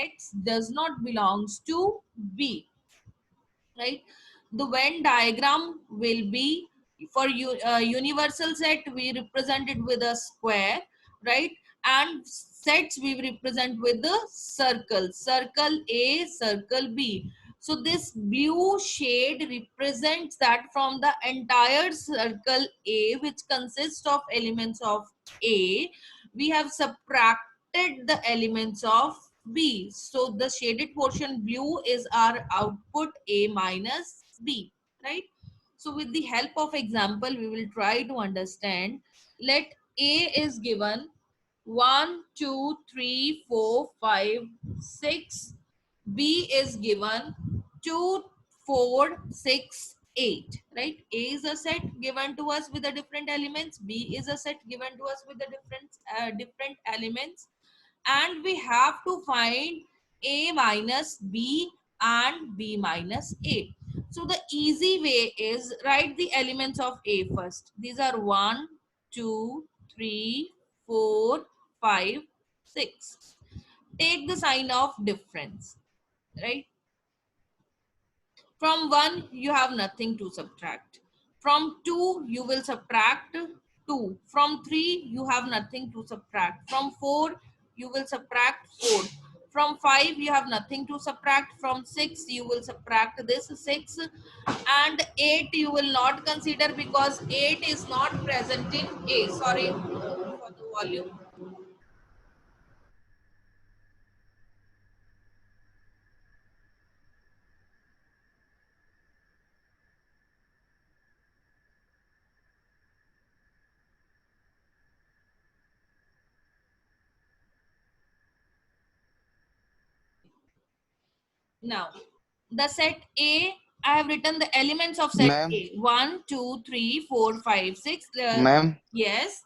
X does not belongs to B, right? The Venn diagram will be for universal set we represent it with a square, right? And sets we represent with the circle A, circle B. So this blue shade represents that from the entire circle A, which consists of elements of A, we have subtracted the elements of B. So the shaded portion blue is our output A minus B, right? So with the help of example, we will try to understand. Let A is given 1, 2, 3, 4, 5, 6. B is given 2, 4, 6, 8, right? A is a set given to us with the different elements. B is a set given to us with the different elements, and we have to find A minus B and B minus A. So the easy way is write the elements of A first. These are 1, 2, 3, 4, 5, 6. Take the sign of difference, right? From 1, you have nothing to subtract. From 2, you will subtract 2. From 3, you have nothing to subtract. From 4, you will subtract 4. From 5, you have nothing to subtract. From 6, you will subtract this 6. And 8, you will not consider because 8 is not present in A. Sorry for the volume. Now, the set A, I have written the elements of set ma'am A. 1, 2, 3, 4, 5, 6. Ma'am Yes.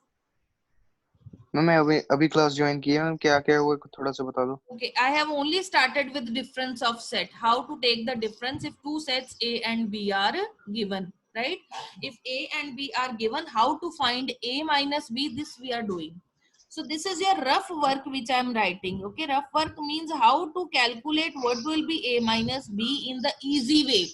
Ma'am मैं अभी अभी class join की है ma'am, क्या क्या हुआ थोड़ा सा बता दो. Okay, I have only started with difference of set. How to take the difference if two sets A and B are given, right? If A and B are given, how to find A minus B, this we are doing. So this is your rough work which I am writing. Okay, rough work means how to calculate what will be A minus B in the easy way.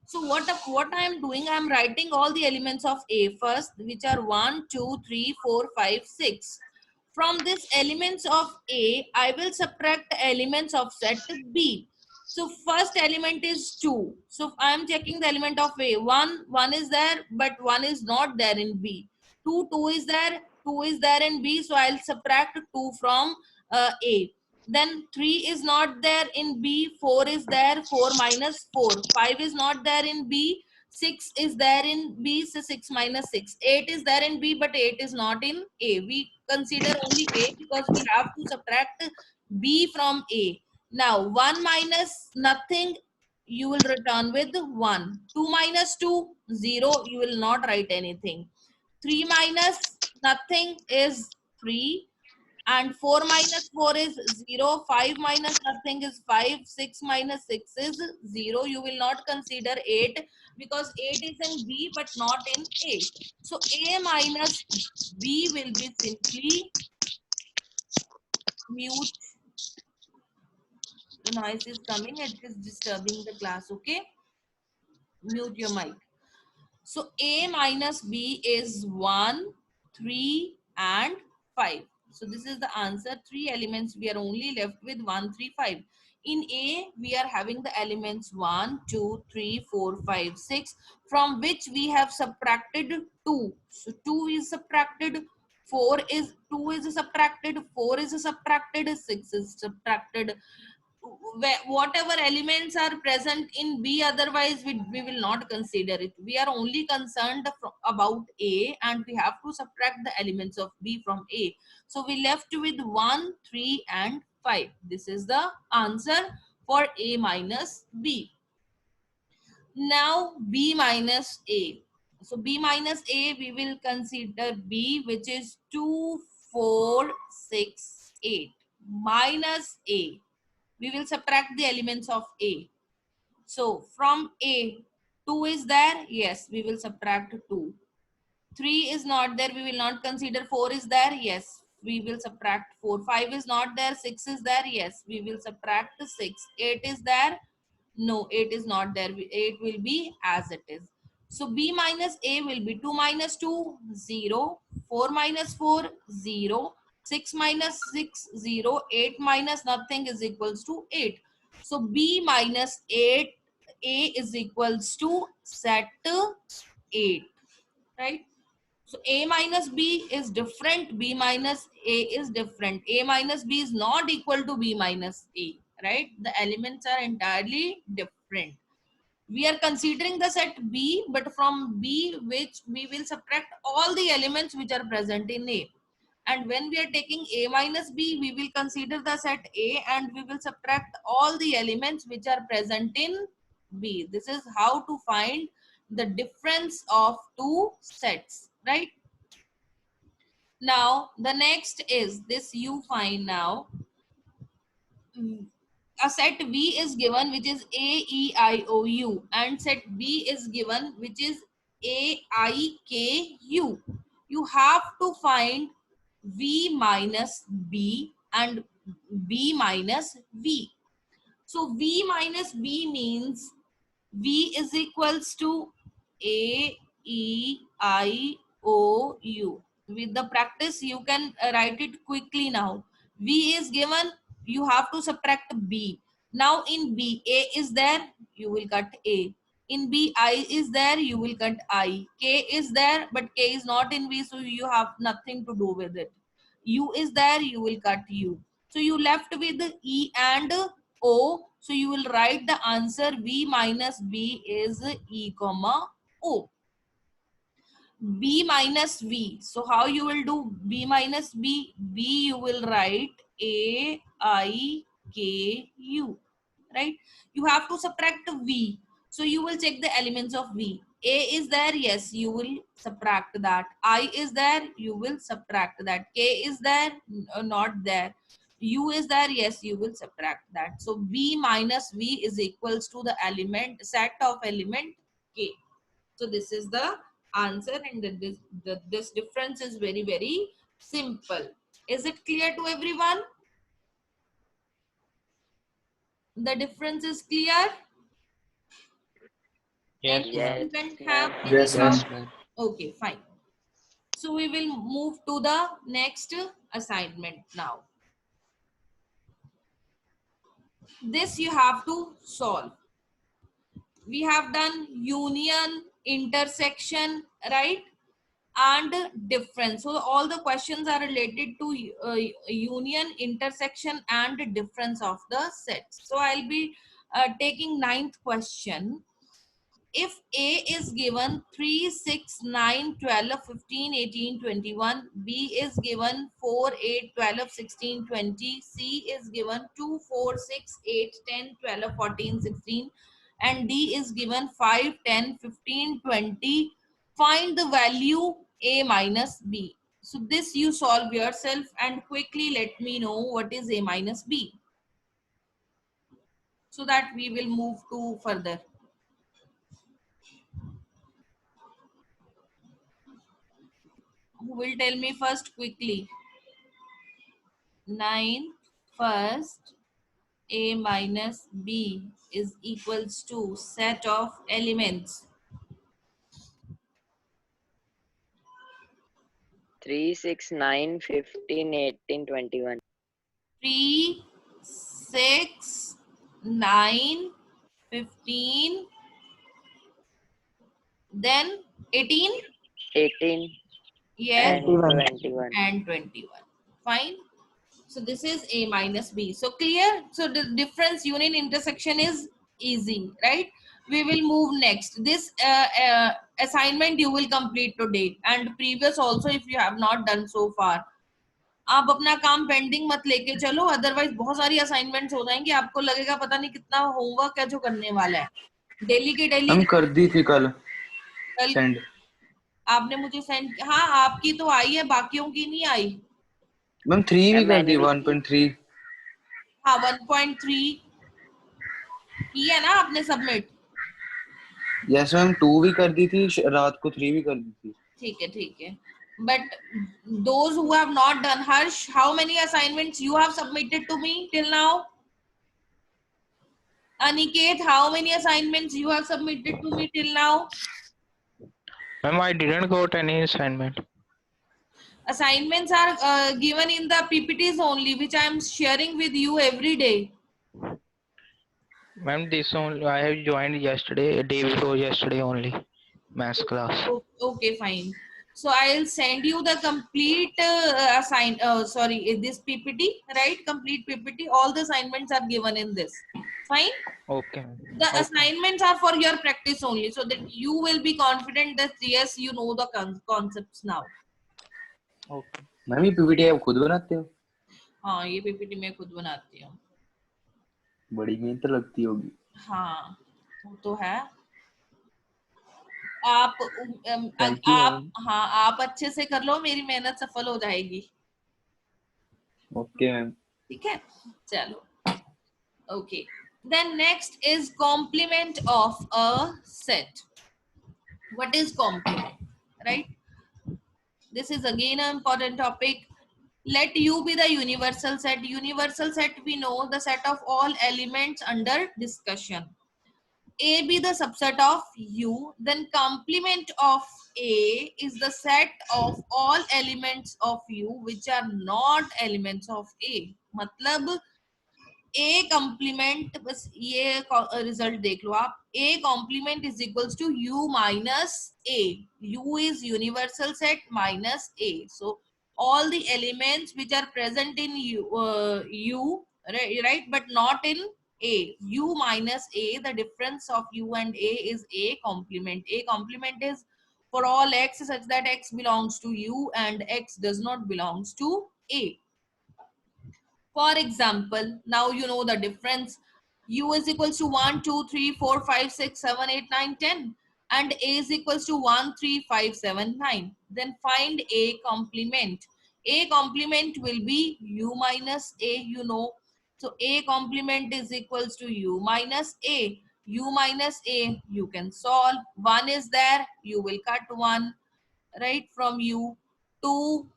So what I am doing, I am writing all the elements of A first, which are 1, 2, 3, 4, 5, 6. From this elements of A, I will subtract elements of set B. So first element is 2. So I am checking the element of A. 1 is there, but 1 is not there in B. 2 is there, 2 is there in B. So I'll subtract 2 from A. Then 3 is not there in B, 4 is there, 4 minus 4, 5 is not there in B, 6 is there in B, so 6 minus 6, 8 is there in B, but 8 is not in A. We consider only A because we have to subtract B from A. Now 1 minus nothing, you will return with 1. 2 minus 2, 0, you will not write anything. 3 minus nothing is 3. And 4 minus 4 is 0, 5 minus nothing is 5, 6 minus 6 is 0. You will not consider 8 because 8 is in B but not in A. So A minus B will be simply mute. The noise is coming, it is disturbing the class, okay? Mute your mic. So A minus B is 1, 3 and 5. So this is the answer. 3 elements, we are only left with 1, 3, 5. In A, we are having the elements 1, 2, 3, 4, 5, 6, from which we have subtracted 2. So 2 is subtracted, 4 is 2 is subtracted, 4 is subtracted, 6 is subtracted. Whatever elements are present in B, otherwise we will not consider it. We are only concerned about A and we have to subtract the elements of B from A. So we left with 1, 3 and 5. This is the answer for A minus B. Now B minus A. So B minus A, we will consider B, which is 2, 4, 6, 8 minus A. We will subtract the elements of A. So from A, 2 is there? Yes, we will subtract 2. 3 is not there, we will not consider. 4 is there? Yes. we will subtract 4. 5 is not there, 6 is there, yes, we will subtract 6. 8 is there, no, 8 is not there, 8 will be as it is. So b minus a will be 2 minus 2, 0, 4 minus 4, 0, 6 minus 6, 0, 8 minus nothing is equals to 8. So b minus 8, a is equals to set 8, right? So a minus b is different, b minus a is different. A minus b is not equal to b minus a, right? The elements are entirely different. We are considering the set B, but from B which we will subtract all the elements which are present in A. And when we are taking A minus B, we will consider the set A and we will subtract all the elements which are present in B. This is how to find the difference of two sets, right? Now, the next is this you find now. A set V is given which is A, E, I, O, U, and set B is given which is A, I, K, U. You have to find V minus B and B minus V. So V minus B means V is equals to A, E, I, O, U. With the practice, you can write it quickly now. V is given, you have to subtract B. Now in B, A is there, you will cut A. In B, I is there, you will cut I. K is there, but K is not in V, so you have nothing to do with it. U is there, you will cut U. So you left with E and O. So you will write the answer V minus B is E comma O. B minus V. So how you will do B minus B? B you will write A, I, K, U. Right? You have to subtract V. So you will check the elements of V. A is there, yes, you will subtract that. I is there, you will subtract that. K is there, not there. U is there, yes, you will subtract that. So B minus V is equals to the element set of element K. So this is the answer, and this difference is very, very simple. Is it clear to everyone? The difference is clear? Yes, Any ma'am. student have any Yes, doubt? ma'am. Okay, fine. So we will move to the next assignment now. This you have to solve. We have done union, intersection, right? And difference. So all the questions are related to union, intersection, and difference of the sets. So I'll be taking 9th question. If A is given 3, 6, 9, 12, 15, 18, 21, B is given 4, 8, 12, 16, 20, C is given 2, 4, 6, 8, 10, 12, 14, 16, and D is given 5, 10, 15, 20, find the value A minus B. So this you solve yourself and quickly let me know what is A minus B, so that we will move to further. Who will tell me first quickly? 9 first, A minus B is equals to set of elements. 3, 6, 9, 15, 18, 21. 3, 6, 9, 15, then 18, 18 yes, and 21. and 21. Fine. So this is A minus B. So clear? So the difference, union, intersection is easy, right? We will move next. This assignment you will complete today and previous also if you have not done so far. आप अपना काम pending मत लेके चलो, otherwise बहुत सारी assignments हो जाएंगी, आपको लगेगा पता नहीं कितना होमवर्क है जो करने वाला है. डेली के डेली हम कर दी थी कल कल सेंड. आपने मुझे सेंड, हाँ आपकी तो आई है, बाकियों की नहीं आई. मैम 3 भी कर दी. मैंने भी 1.3. हाँ 1.3 की है ना आपने सबमिट. यस मैम 2 भी कर दी थी रात को, 3 भी कर दी थी. ठीक है ठीक है. But those who have not done, Harsh, how many assignments you have submitted to me till now? Aniket, how many assignments you have submitted to me till now? Ma'am, I didn't got any assignment. Assignments are given in the PPTs only, which I am sharing with you every day. Ma'am, this only I have joined yesterday, a day before yesterday only, maths class. Okay, fine. So I'll send you the complete this PPT, right? Complete PPT. All the assignments are given in this. Fine. Okay. The Okay. assignments are for your practice only, so that you will be confident that yes, you know the concepts now. Okay. Ma'am ये PPT आप खुद बनाते हो? हाँ, ये PPT मैं खुद बनाती हूँ. बड़ी मेहनत लगती होगी. हाँ, वो तो है. आप Thank you, आप ma'am. हाँ, आप अच्छे से कर लो, मेरी मेहनत सफल हो जाएगी. Okay, ma'am. ठीक है, चलो. Okay. Then next is complement of a set. What is complement? Right? This is again an important topic. Let U be the universal set. Universal set, we know the set of all elements under discussion. A be the subset of U. Then complement of A is the set of all elements of U which are not elements of A. मतलब A complement, बस ये result देख लो आप. A complement is equals to U minus A. U is universal set minus A. So all the elements which are present in U, right, but not in A. U minus A, the difference of U and A is A complement. A complement is for all X such that X belongs to U and X does not belongs to A. For example, now you know the difference. U is equals to 1, 2, 3, 4, 5, 6, 7, 8, 9, 10. And A is equals to 1, 3, 5, 7, 9. Then find A complement. A complement will be U minus A, you know. So A complement is equals to U minus A. U minus A, you can solve. 1 is there, you will cut 1, right, from U. 2,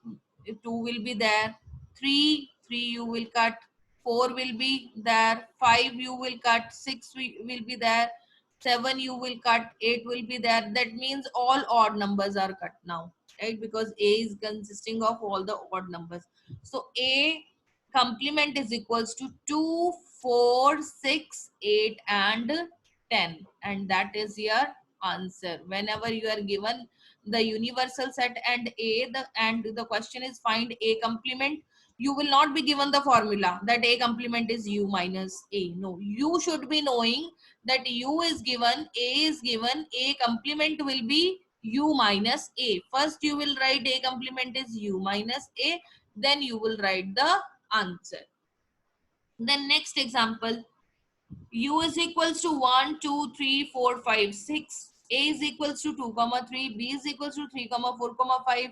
2 will be there. 3 you will cut. 4 will be there. 5 you will cut. 6 will be there. 7 you will cut. 8 will be there. That means all odd numbers are cut now, right? Because A is consisting of all the odd numbers. So A complement is equals to 2, 4, 6, 8 and 10, and that is your answer. Whenever you are given the universal set and the question is find A complement, you will not be given the formula that A complement is U minus A. No, you should be knowing that U is given, A is given, A complement will be U minus A. First you will write A complement is U minus A, then you will write the answer. Then next example, U is equals to 1, 2, 3, 4, 5, 6. A is equals to 2, 3. B is equals to 3, 4, 5.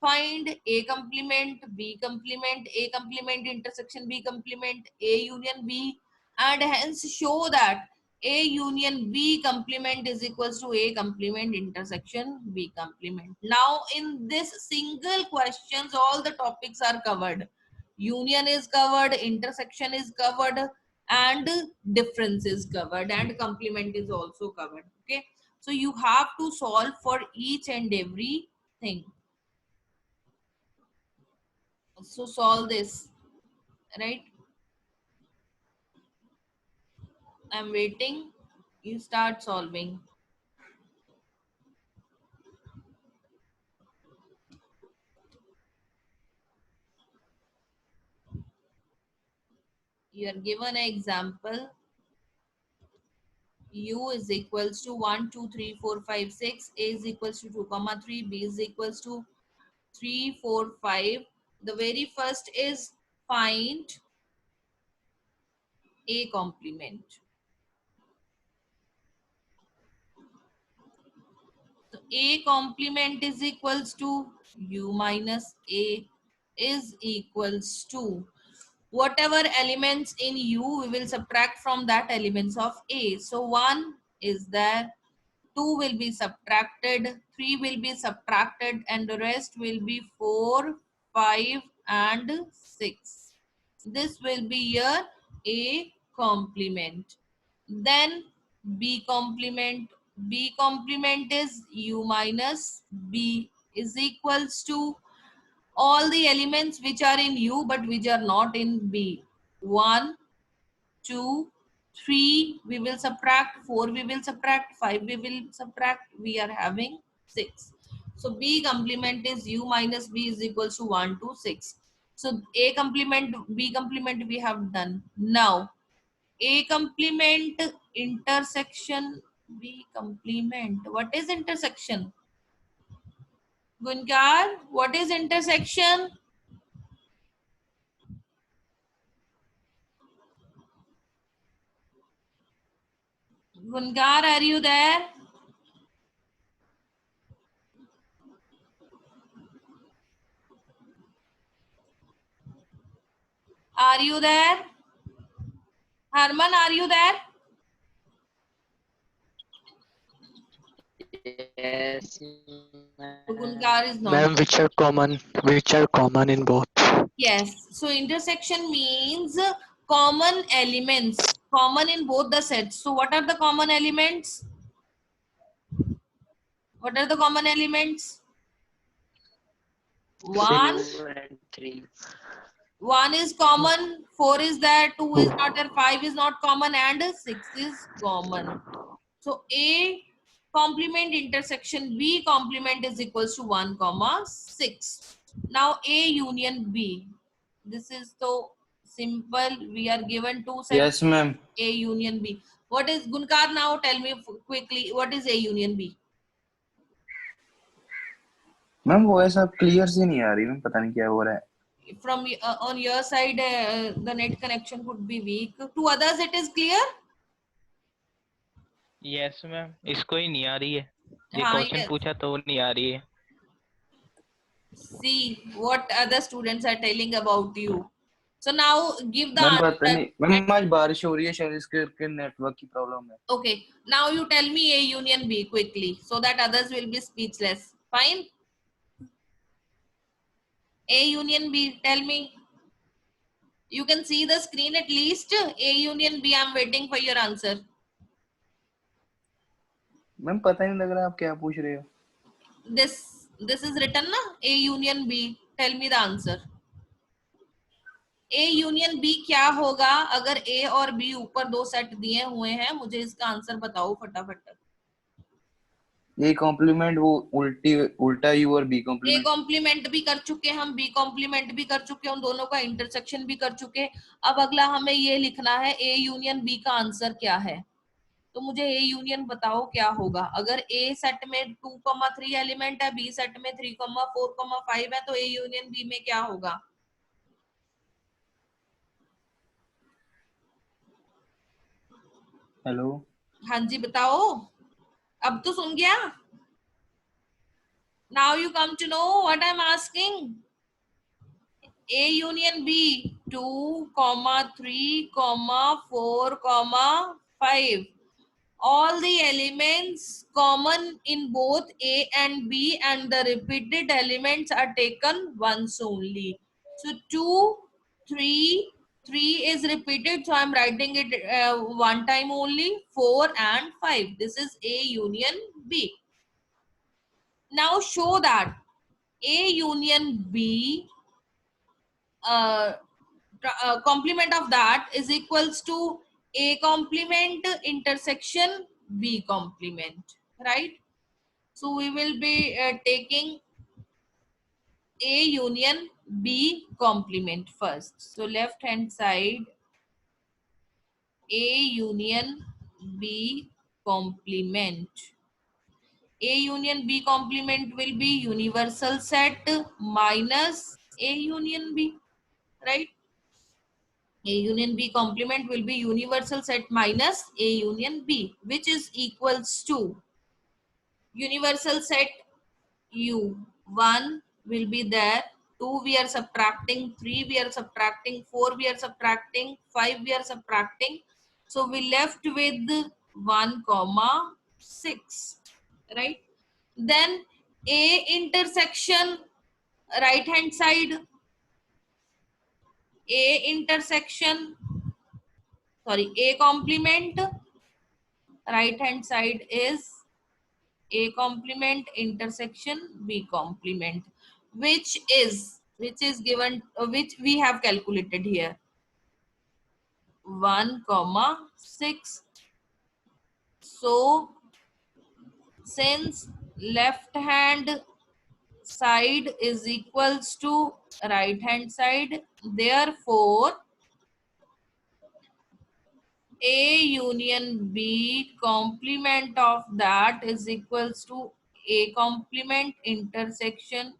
Find A complement, B complement, A complement intersection B complement, A union B, and hence show that A union B complement is equals to A complement intersection B complement. Now in this single questions, all the topics are covered. Union is covered, intersection is covered, and difference is covered, and complement is also covered. Okay, so you have to solve for each and every thing. So solve this, right? I'm waiting, you start solving. You are given an example. U is equals to 1, 2, 3, 4, 5, 6. A is equals to 2, 3. B is equals to 3, 4, 5. The very first is find A complement. So A complement is equals to U minus A is equals to whatever elements in U, we will subtract from that elements of A. So 1 is there, 2 will be subtracted, 3 will be subtracted, and the rest will be 4, 5, and 6. This will be your A complement. Then B complement. B complement is U minus B is equals to all the elements which are in U but which are not in B. 1, 2, 3 we will subtract, 4 we will subtract, 5 we will subtract, we are having 6. So B complement is U minus B is equals to 1 to 6. So A complement, B complement we have done. Now A complement intersection, B complement. What is intersection? Gunkar, what is intersection? Gunkar, are you there? Are you there? Harman, are you there? Yes, Gunkar is not. Ma'am, which are common in both. Yes. So intersection means common elements, common in both the sets. So what are the common elements? What are the common elements? 1, 2 and 3. 1 is common, 4 is there, 2 is not there, 5 is not common, and 6 is common. So A complement intersection B complement is equals to 1 comma 6. Now A union B. This is so simple. We are given two sets Yes, ma'am. A union B. What is Gunkar? Now tell me quickly what is A union B? Ma'am वो ऐसा clear से नहीं आ रही ma'am, पता नहीं क्या हो रहा है. From on your side, the net connection could be weak. To others, it is clear. Yes ma'am, इसको ही नहीं आ रही है. ये हाँ, क्वेश्चन yes. पूछा तो वो नहीं आ रही है. See what other students are telling about you. So now give the ma'am पता answer. नहीं मैम, आज बारिश हो रही है, शायद इसके नेटवर्क की प्रॉब्लम है. Okay. Now you tell me A union B quickly, so that others will be speechless. Fine. A union B. Tell me. You can see the screen at least. A union B. I'm waiting for your answer. Ma'am पता नहीं लग रहा आप क्या पूछ रहे हो. This is written na. A union B. Tell me the answer. A union B क्या होगा अगर A और B ऊपर दो सेट दिए हुए हैं? मुझे इसका आंसर बताओ फटाफट. ए कॉम्प्लीमेंट वो उल्टा यू और बी A कॉम्प्लीमेंट. कॉम्प्लीमेंट भी कर चुके हम, B कॉम्प्लीमेंट भी कर चुके, उन दोनों का इंटरसेक्शन भी कर चुके. अब अगला हमें ये लिखना है A यूनियन B का आंसर क्या है. तो मुझे A यूनियन बताओ क्या होगा अगर A सेट में 2,3 एलिमेंट है, B सेट में 3,4,5 है, तो A यूनियन B में क्या होगा? हेलो. हाँ जी बताओ. अब तो सुन गया. Now you come to know what I'm asking. A union B 2, 3, 4, 5. All the elements common in both A and B and the repeated elements are taken once only. So 2, 3 is repeated, so I'm writing it one time only. 4 and 5. This is A union B. Now show that A union B complement of that is equals to A complement intersection B complement, right? So we will be taking A union B complement first. So left hand side A union B complement. A union B complement will be universal set minus A union B, right? A union B complement will be universal set minus A union B, which is equals to universal set U. 1 will be there, 2 we are subtracting, 3 we are subtracting, 4 we are subtracting, 5 we are subtracting. So we left with 1, 6. right? Then A intersection right hand side, A intersection, sorry, A complement right hand side is A complement intersection B complement, which is given, which we have calculated here, 1,6. So since left hand side is equals to right hand side, therefore A union B complement of that is equals to A complement intersection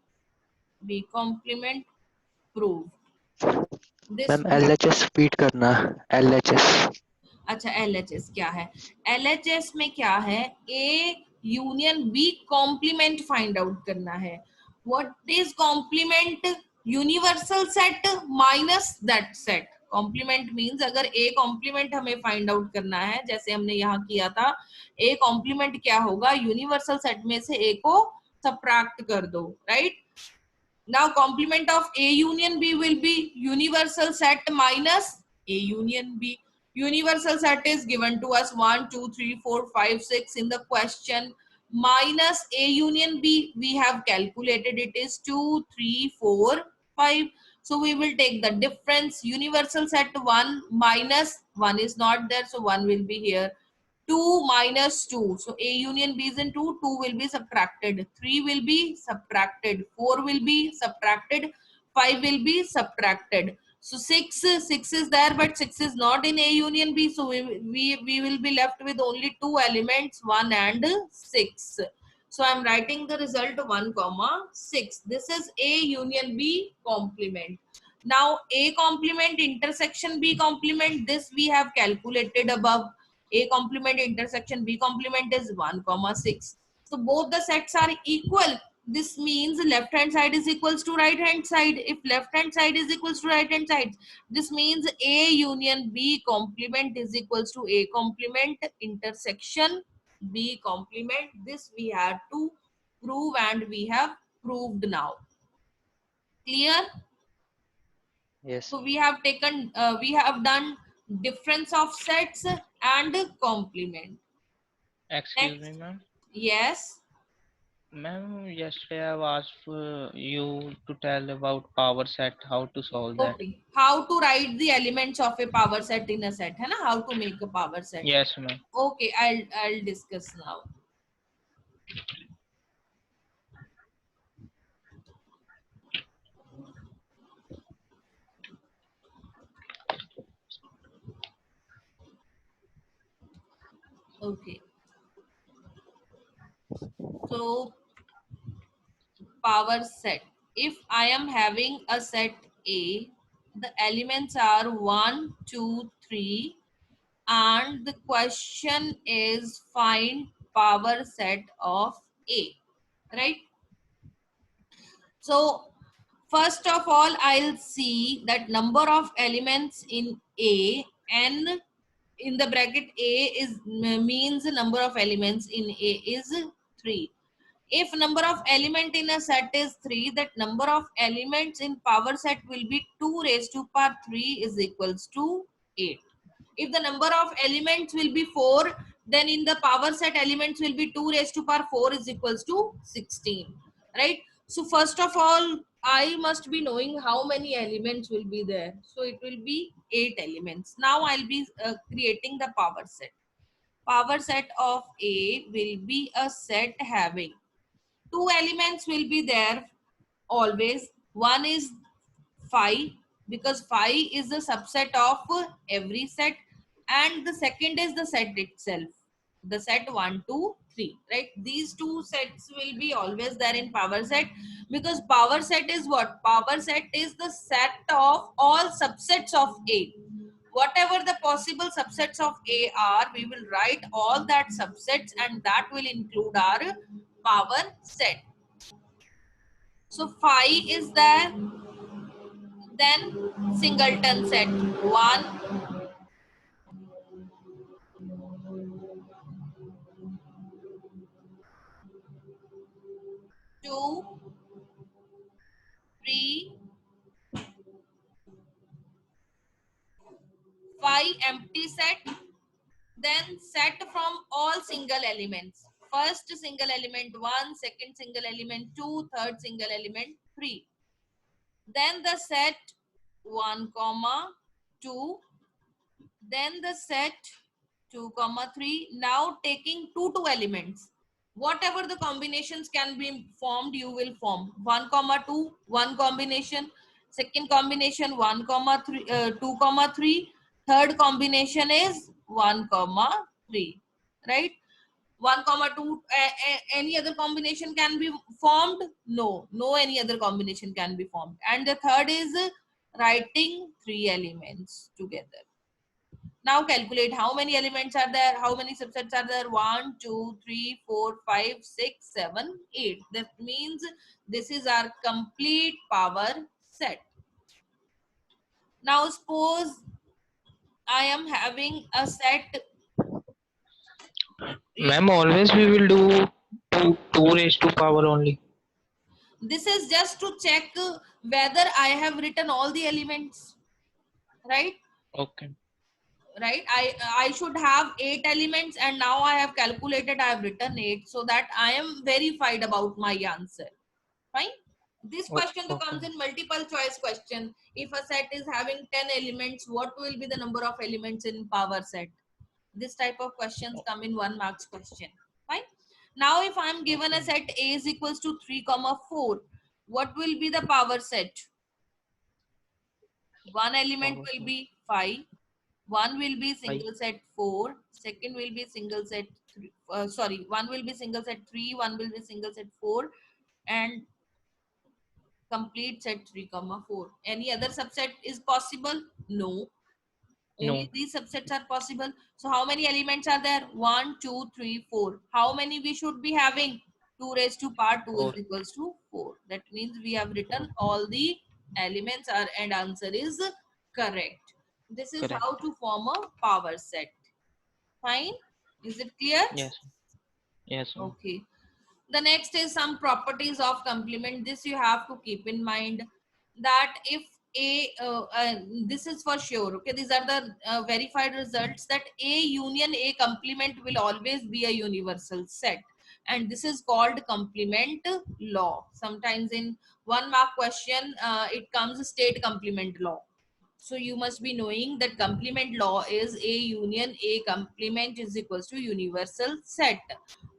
B complement, proved. This ma'am we have. LHS feed करना LHS अच्छा LHS क्या है? LHS में क्या है? A union B complement find out करना है. What is complement? Universal set minus that set. Complement means अगर A कॉम्प्लीमेंट हमें फाइंड आउट करना है, जैसे हमने यहाँ किया था, A कॉम्प्लीमेंट क्या होगा? यूनिवर्सल सेट में से A को सबट्रैक्ट कर दो, right? Now complement of A union B will be universal set minus A union B. Universal set is given to us 1, 2, 3, 4, 5, 6 in the question. Minus A union B, we have calculated it is 2, 3, 4, 5. So we will take the difference. Universal set 1 minus 1 is not there, so 1 will be here. 2 minus 2. So A union B is in 2. 2 will be subtracted. 3 will be subtracted. 4 will be subtracted. 5 will be subtracted. So 6 is there, but 6 is not in A union B. So we will be left with only two elements, 1 and 6. So I'm writing the result 1, 6. This is A union B complement. Now A complement intersection B complement, this we have calculated above. A complement intersection B complement is 1, 6. So both the sets are equal. This means left hand side is equals to right hand side. If left hand side is equals to right hand side, this means A union B complement is equals to A complement intersection B complement. This we have to prove and we have proved now. Clear? Yes. So we have taken, we have done difference of sets and complement. Excuse me, Next. ma'am. Yes. Ma'am, yesterday I've asked you to tell about power set, how to solve that. Okay. How to write the elements of a power set in a set, है ना? How to make a power set. Yes, ma'am. Okay, I'll discuss now. Okay. So power set. If I am having a set A, the elements are 1, 2, 3, and the question is find power set of A, right? So first of all, I'll see that number of elements in A, n in the bracket A is means number of elements in A is 3. If number of element in a set is 3, that number of elements in power set will be 2 raised to power 3 is equals to 8. If the number of elements will be 4, then in the power set elements will be 2 raised to power 4 is equals to 16, right? So first of all, I must be knowing how many elements will be there. So it will be 8 elements. Now I'll be creating the power set. Power set of A will be a set having 2 elements will be there always. One is 5, because 5 is a subset of every set, and the second is the set itself, the set 1, 2, 3, right? These two sets will be always there in power set, because power set is what? Power set is the set of all subsets of A. Whatever the possible subsets of A are, we will write all that subsets, and that will include our power set. So 5 is there. Then singleton set 1, 2, 3, 5 empty set. Then set from all single elements. First single element 1, second single element 2, third single element 3. Then the set 1 comma 2. Then the set 2 comma 3. Now taking two elements. Whatever the combinations can be formed, you will form 1 comma 2, one combination. Second combination 1 comma 3, 2 comma 3. Third combination is 1 comma 3, right? 1 comma 2, any other combination can be formed? No, no any other combination can be formed. And the third is writing 3 elements together. Now calculate how many elements are there, how many subsets are there. 1, 2, 3, 4, 5, 6, 7, 8. That means this is our complete power set. Now suppose I am having a set. Ma'am, always we will do 2 raised to power only. This is just to check whether I have written all the elements, right? Okay. Right, I should have 8 elements, and now I have calculated, I have written 8, so that I am verified about my answer. Fine. This question comes in multiple choice question. If a set is having 10 elements, what will be the number of elements in power set? This type of questions come in 1 marks question. Fine. Now if I am given a set A is equals to 3 comma 4, what will be the power set? One element will be 5. One will be single set 4, second will be single set 3, one will be single set 3, one will be single set 4, and complete set 3 comma 4. Any other subset is possible? No. Only these subsets are possible. So how many elements are there? 1, 2, 3, 4. How many we should be having? 2 raised to power 2 is equals to 4. That means we have written all the elements are, and answer is correct. This is how to form a power set. Fine. Is it clear? Yes. Yes. Okay. The next is some properties of complement. This you have to keep in mind, that if this is for sure. Okay, these are the verified results, that A union A complement will always be a universal set, and this is called complement law. Sometimes in 1 mark question it comes state complement law. So you must be knowing that complement law is A union A complement is equals to universal set,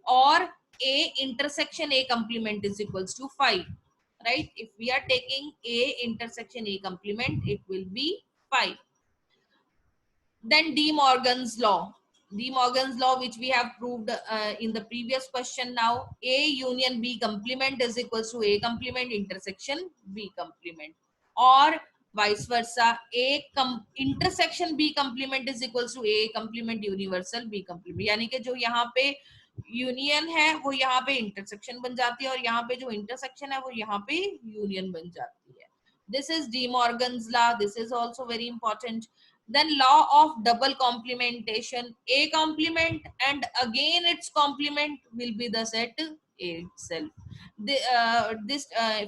or A intersection A complement is equals to 5. Right? If we are taking A intersection A complement, it will be 5. Then De Morgan's law. De Morgan's law, which we have proved in the previous question. Now A union B complement is equals to A complement intersection B complement, or vice versa, intersection B complement is equals to A complement universal B complement. यानी कि जो यहाँ पे union है वो यहाँ पे intersection बन जाती है, और यहाँ पे जो इंटरसेक्शन है वो यहाँ पे यूनियन बन जाती है. This is De Morgan's law. This is also very important. Then law of double complementation. A complement and again its complement will be the set A itself.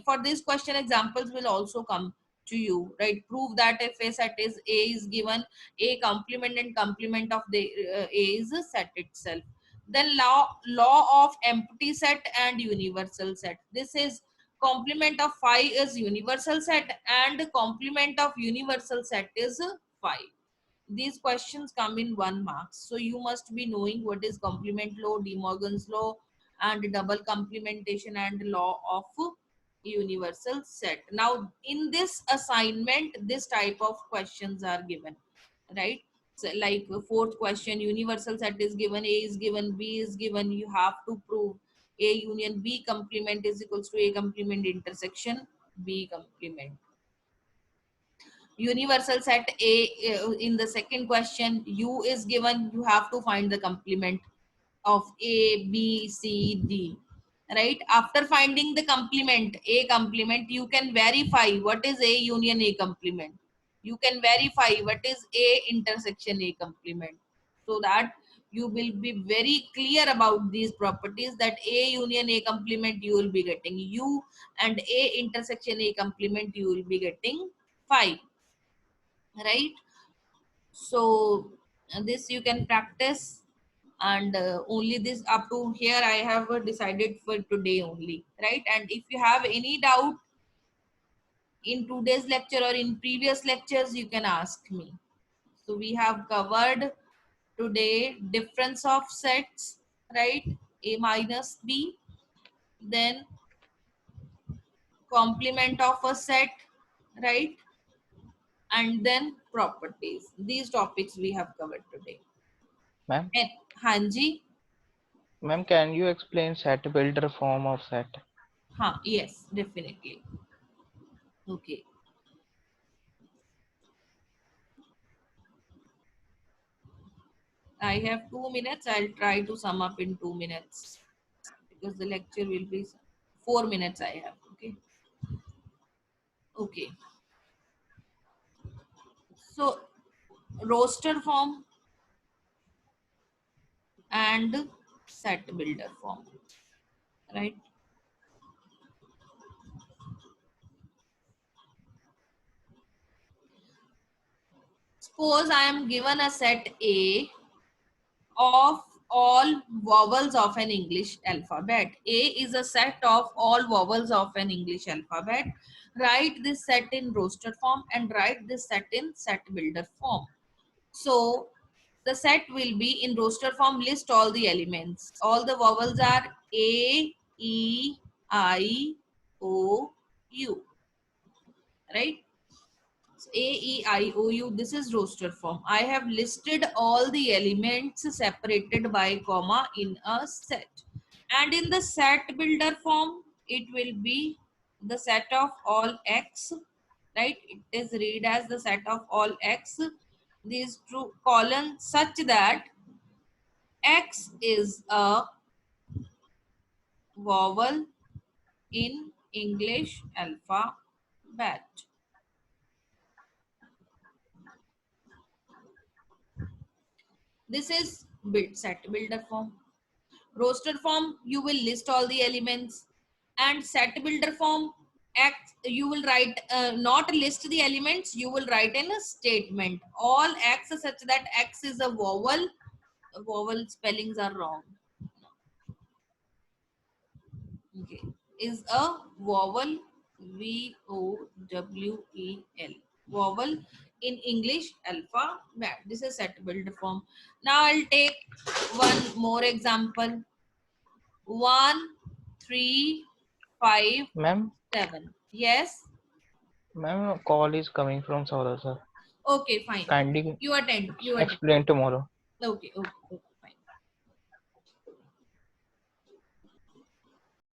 For this question, examples will also come to you, right? Prove that if a set is A is given, A complement and complement of the A is a set itself. Then law of empty set and universal set. This is complement of 5 is universal set, and complement of universal set is 5. These questions come in 1 mark. So you must be knowing what is complement law, De Morgan's law, and double complementation, and law of universal set. Now in this assignment, this type of questions are given, right? So like 4th question, universal set is given, A is given, B is given. You have to prove A union B complement is equals to A complement intersection B complement. Universal set A, in the second question, U is given, you have to find the complement of A, B, C, D. Right? After finding the complement, A complement, you can verify what is A union A complement. You can verify what is A intersection A complement. So that You will be very clear about these properties, that A union A complement you will be getting U, and A intersection A complement you will be getting phi, right? So this you can practice, and only this up to here I have decided for today only, right? And if you have any doubt in today's lecture or in previous lectures, you can ask me. So we have covered today difference of sets, right? A minus B, then complement of a set, right? And then properties. These topics we have covered today. Ma'am, And Hanji, ma'am, can you explain set builder form of set? yes, definitely. Okay. I have 2 minutes. I'll try to sum up in 2 minutes because the lecture will be 4 minutes I have. Okay. Okay. So roster form and set builder form, right? Suppose I am given a set A of all vowels of an English alphabet. A is a set of all vowels of an English alphabet. Write this set in roster form and write this set in set builder form. So the set will be in roster form. List all the elements. All the vowels are A, E, I, O, U, right? So A, E, I, O, U, this is roster form. I have listed all the elements separated by comma in a set. And in the set builder form, it will be the set of all X, right? It is read as the set of all X. These two columns such that X is a vowel in English alphabet. This is set builder form. Roster form, you will list all the elements, and set builder form, X, you will write not list the elements, you will write in a statement all X such that X is a vowel. Vowel spellings are wrong. Okay, is a vowel, VOWEL, vowel in English alphabet. This is set builder form. Now I'll take one more example. 1, 3, 5, Ma'am, 7. Yes. ma'am, a call is coming from Saurabh sir. Okay, fine. Kindly You attend. You attend. explain tomorrow. Okay. Okay. Okay.